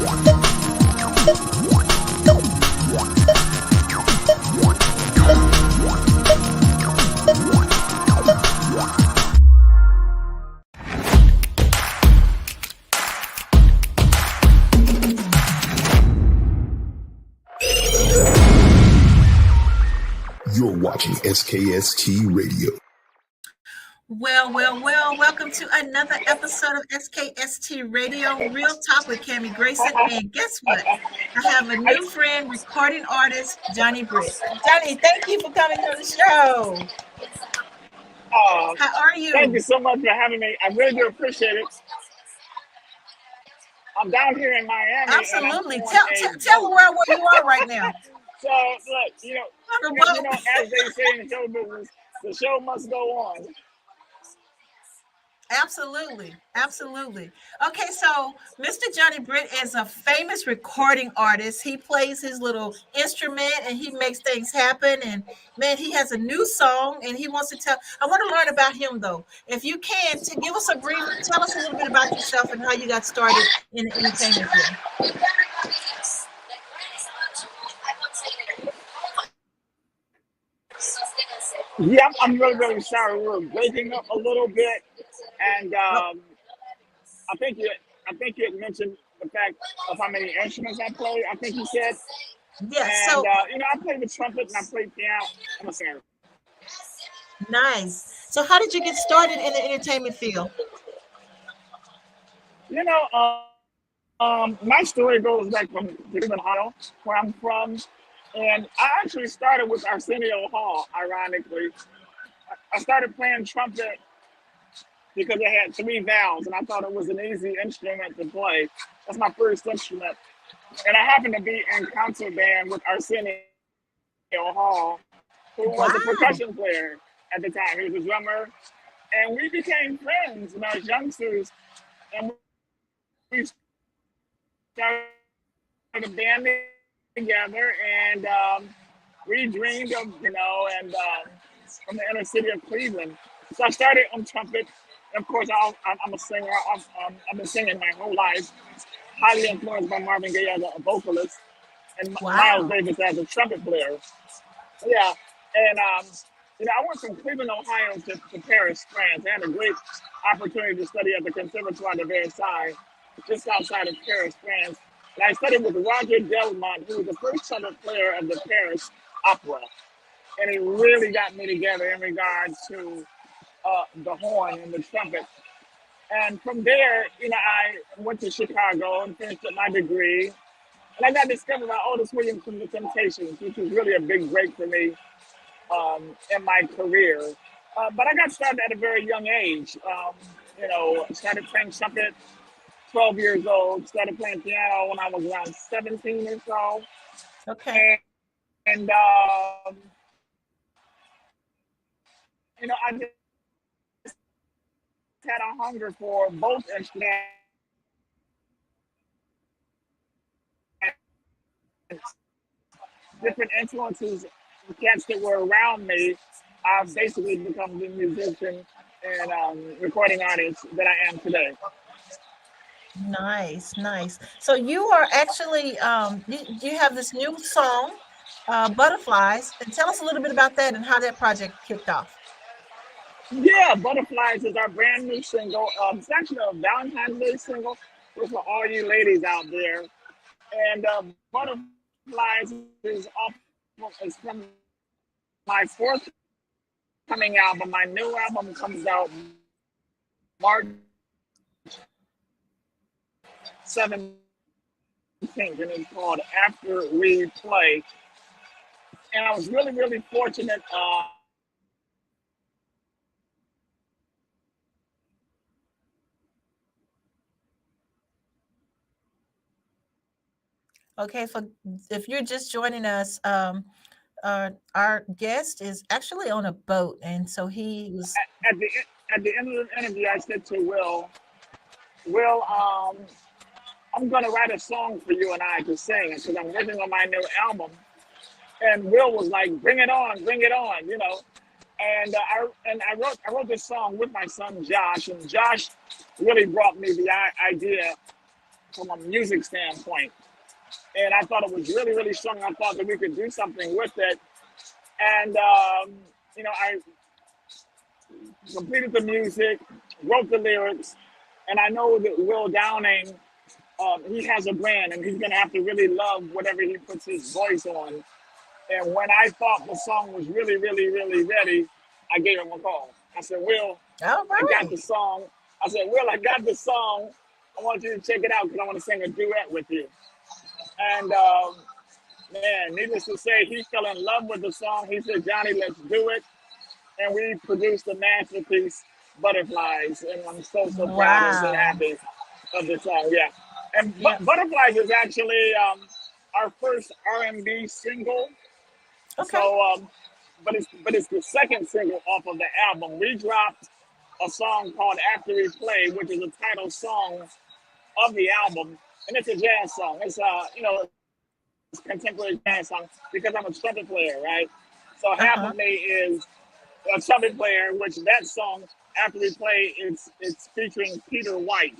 You're watching SKST Radio. Well, welcome to another episode of SKST Radio, Real Talk with Cammie Grayson. And guess what? I have a new friend, recording artist, Johnny Britt. Johnny, thank you for coming to the show. How are you? Thank you so much for having me. I really do appreciate it. I'm down here in Miami. Absolutely. Tell the world where you are right now. So, look, you know, as they say in show business, the show must go on. Absolutely. Okay, so Mr. Johnny Britt is a famous recording artist. He plays his little instrument and he makes things happen. And man, he has a new song and he wants to tell. I want to learn about him though. If you can, to give us tell us a little bit about yourself and how you got started in the entertainment field. Yeah, I'm really sorry. We're breaking up a little bit, and I think you had mentioned the fact of how many instruments I play. I think you said. Yes. And I play the trumpet and I play piano. I'm a singer. Nice. So, how did you get started in the entertainment field? You know, my story goes back from Cleveland, Ohio, where I'm from. And I actually started with Arsenio Hall, ironically. I started playing trumpet because it had 3 valves, and I thought it was an easy instrument to play. That's my first instrument. And I happened to be in concert band with Arsenio Hall, who was a percussion player at the time. He was a drummer. And we became friends as youngsters. And we started a band together, and we dreamed of, from the inner city of Cleveland. So I started on trumpet. And of course, I'm a singer. I've been singing my whole life. Highly influenced by Marvin Gaye as a vocalist, and Miles Davis as a trumpet player. Yeah, and I went from Cleveland, Ohio to Paris, France. I had a great opportunity to study at the Conservatoire de Versailles, just outside of Paris, France. And I studied with Roger Dellmotte, who was the first trumpet player of the Paris Opera. And he really got me together in regards to the horn and the trumpet. And from there, I went to Chicago and finished up my degree. And I got discovered by Otis Williams from the Temptations, which was really a big break for me in my career. But I got started at a very young age. Started playing trumpet 12 years old, started playing piano when I was around 17 or so. Okay. And I just had a hunger for both instruments. Different influences, cats that were around me, I've basically become the musician and recording artist that I am today. Nice. So you are actually, you have this new song, Butterflies, and tell us a little bit about that and how that project kicked off. Yeah, Butterflies is our brand new single. It's actually a Valentine's Day single. It's for all you ladies out there. And Butterflies is from my forthcoming album. My new album comes out March 17th, and it's called After We Play. And I was really, really fortunate. Okay, if you're just joining us, our guest is actually on a boat, and so he was at the end of the interview. I said to Will, I'm gonna write a song for you and I to sing because I'm working on my new album. And Will was like, bring it on, And I wrote this song with my son Josh, and Josh really brought me the idea from a music standpoint. And I thought it was really, really strong. I thought that we could do something with it. And, you know, I completed the music, wrote the lyrics, and I know that Will Downing, he has a brand, and he's going to have to really love whatever he puts his voice on. And when I thought the song was really, really, really ready, I gave him a call. I said, Will, I got the song. I said, Will, I got the song. I want you to check it out because I want to sing a duet with you. And, man, needless to say, he fell in love with the song. He said, Johnny, let's do it. And we produced a masterpiece, Butterflies. And I'm so proud and so happy of the song. Yeah. And Butterflies is actually our first R&B single. Okay. So, but it's the second single off of the album. We dropped a song called After We Play, which is the title song of the album, and it's a jazz song. It's you know, it's a contemporary jazz song because I'm a trumpet player, right? So half of me is a trumpet player, which that song After We Play, it's featuring Peter White,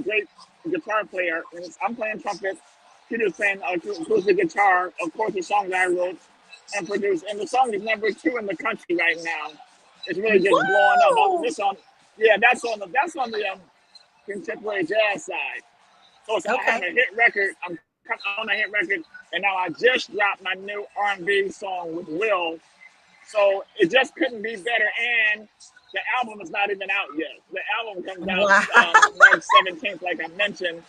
great guitar player. And I'm playing trumpet. Peter's playing acoustic guitar. Of course, the songs I wrote and produced, and the song is #2 in the country right now. It's really just blowing up. This on, yeah, that's on the contemporary jazz side. So it's I have a hit record. I'm on a hit record, and now I just dropped my new R&B song with Will. So it just couldn't be better. And the album is not even out yet. The album comes out March 17th, like I mentioned,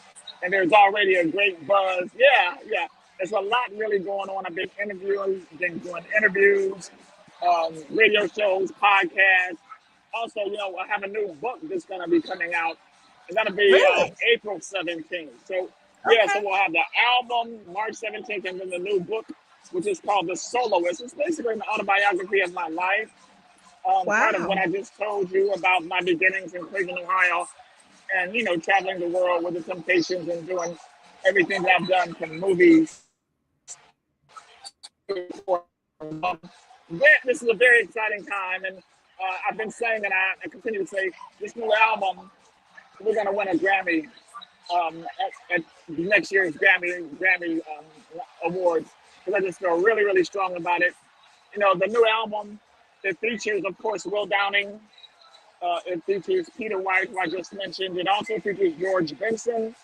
and there's already a great buzz. Yeah. There's a lot really going on. I've been doing interviews, radio shows, podcasts. Also, you know, I have a new book that's going to be coming out. It's going to be April 17th. So, so we'll have the album March 17th and then the new book, which is called The Soloist. It's basically an autobiography of my life. Part of what I just told you about my beginnings in Cleveland, Ohio, and, you know, traveling the world with the Temptations and doing everything that I've done from movies. This is a very exciting time, and I've been saying, and I continue to say, this new album, we're going to win a Grammy at next year's Grammy Awards, because I just feel really, really strong about it. You know, the new album, it features, of course, Will Downing. It features Peter White, who I just mentioned. It also features George Benson,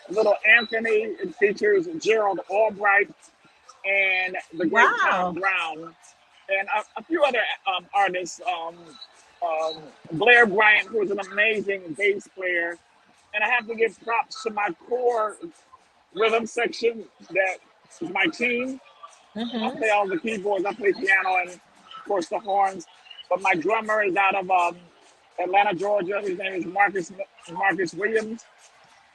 Little Anthony. It features Gerald Albright and the great Tom Brown, and a few other artists. Blair Bryant, who is an amazing bass player. And I have to give props to my core rhythm section, that is my team. I play all the keyboards, I play piano, and of course the horns. But my drummer is out of Atlanta, Georgia. His name is Marcus Williams.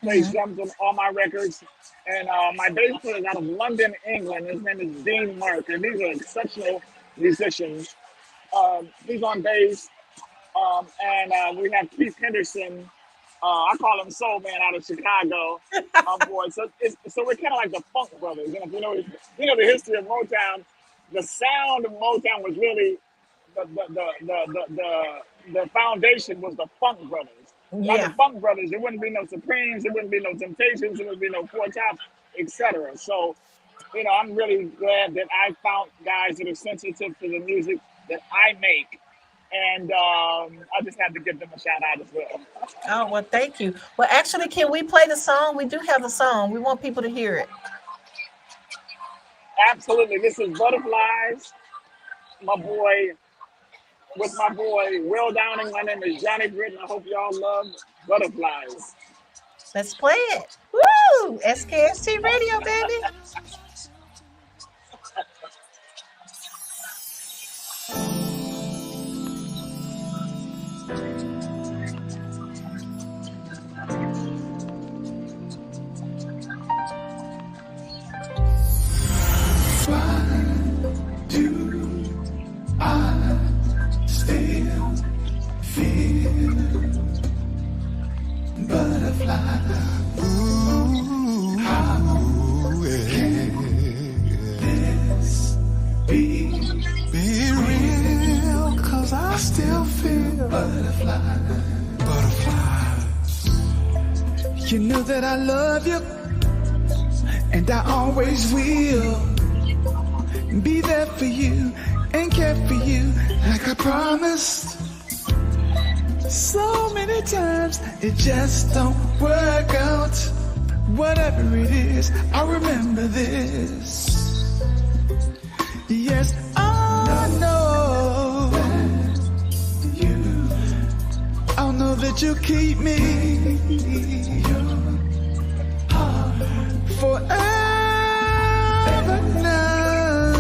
Plays drums on all my records. And my bass player is out of London, England. His name is Dean Mark. And these are exceptional musicians. He's on bass. And we have Keith Henderson. I call him Soul Man out of Chicago. Boy. So we're kind of like the Funk Brothers. You know, if you know the history of Motown, the sound of Motown was really the foundation was the Funk Brothers. Like the Funk Brothers, there wouldn't be no Supremes, there wouldn't be no Temptations, there wouldn't be no Four Tops, etc. So, you know, I'm really glad that I found guys that are sensitive to the music that I make. And I just had to give them a shout out as well. Oh, well, thank you. Well, actually, can we play the song? We do have a song. We want people to hear it. Absolutely. This is Butterflies, with my boy Will Downing. My name is Johnny Britt, and I hope y'all love Butterflies. Let's play it. Woo! SKST Radio, baby. Butterfly. Ooh, yeah. You know that I love you, and I always will be there for you and care for you like I promised. So many times it just don't work out. Whatever it is, I remember this. Yes, I know I'll know that you keep me forever now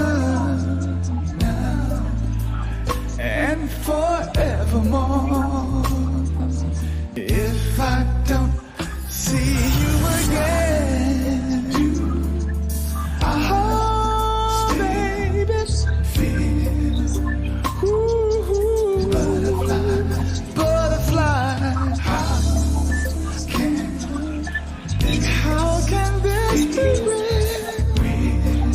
and forevermore. If I don't see you again, oh baby, feel butterfly. How can this be real?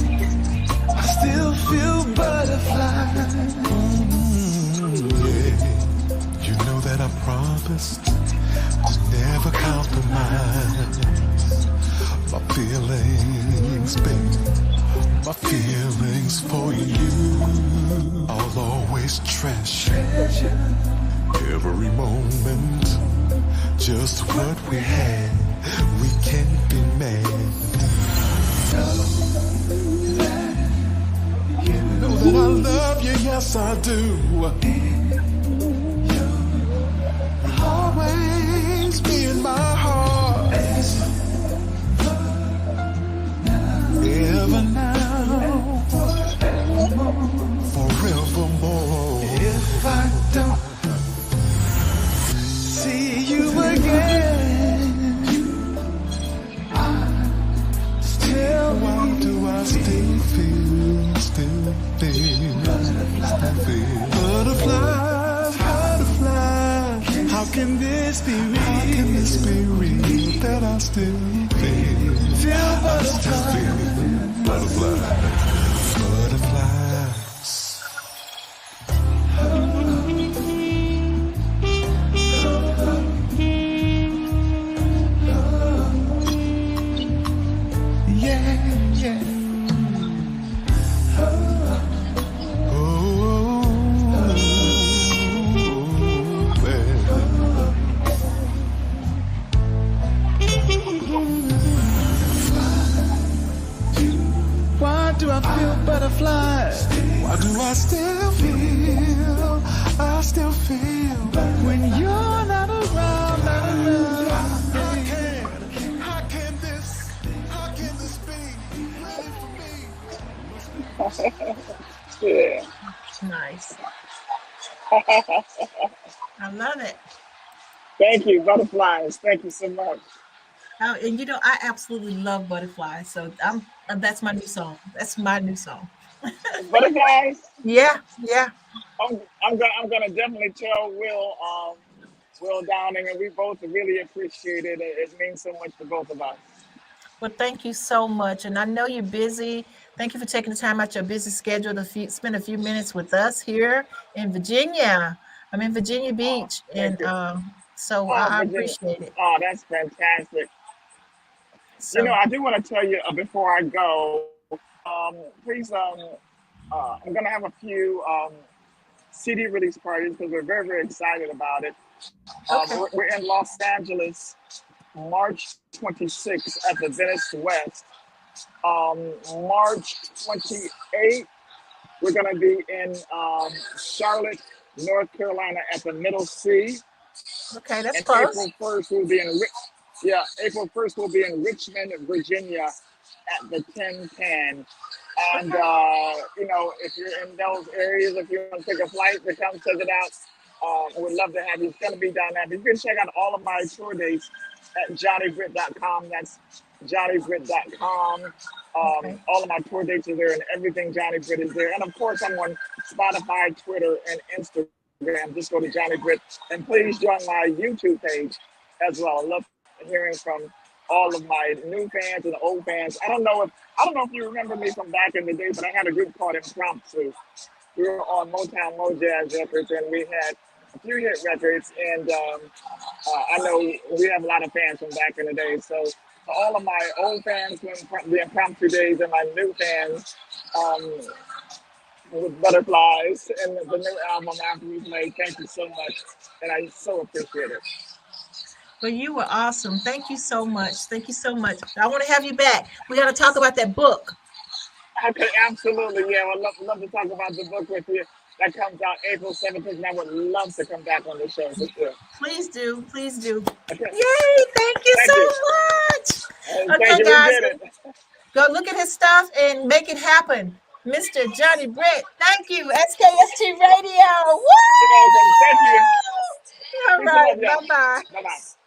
I still feel butterflies. Yeah. You know that I promised to never compromise my feelings, babe. My feelings for you. I'll always treasure every moment. Just what we had, we can't be mad. Know that I love you, yes I do. Always be in my heart. Ever now, forevermore. If I don't see you again, why do I still feel butterflies, butterflies? How can this be real? How can this be real that I still feel butterflies, butterflies? Butterflies. Why do I still feel when you're not around, How can this be really for me? Yeah. Nice. I love it. Thank you, butterflies. Thank you so much. Oh, and you know, I absolutely love Butterflies. So that's my new song. That's my new song. Butterflies. Yeah. I'm gonna definitely tell Will Downing, and we both really appreciate it. It means so much to both of us. Well, thank you so much. And I know you're busy. Thank you for taking the time out your busy schedule to spend a few minutes with us here in Virginia. I'm in Virginia Beach, and so I Virginia. appreciate it. Oh, that's fantastic. So, You know, I do want to tell you before I go, please, I'm going to have a few CD release parties because we're very, very excited about it. okay. We're in Los Angeles, March 26th at the Venice West. March 28th, we're going to be in Charlotte, North Carolina at the Middle C. Okay, that's And close. April 1st, April 1st, we'll be in Richmond, Virginia at the Tin Pan. And, you know, if you're in those areas, if you want to take a flight to come check it out, we'd love to have you. It's going to be down there. You can check out all of my tour dates at johnnybritt.com. That's johnnybritt.com. Okay. All of my tour dates are there, and everything Johnny Britt is there. And of course, I'm on Spotify, Twitter, and Instagram. Just go to Johnny Britt, and please join my YouTube page as well. I love hearing from all of my new fans and old fans. I don't know if you remember me from back in the day, but I had a group called Impromptu. We were on Motown, MoJazz Records, and we had few hit records, and I know we have a lot of fans from back in the day. So for all of my old fans from the impromptu days and my new fans, with Butterflies and the new album after we played, thank you so much, and I so appreciate it. Well, you were awesome. Thank you so much. Thank you so much. I want to have you back. We got to talk about that book. Okay, absolutely. Yeah, I'd love to talk about the book with you. That comes out April 17th, and I would love to come back on the show for sure. Please do. Please do. Okay. Yay. Thank you so much. Okay, guys. Go look at his stuff and make it happen. Mr. Johnny Britt. Thank you. SKST Radio. Woo! Thank you. All right. Bye-bye. Bye-bye.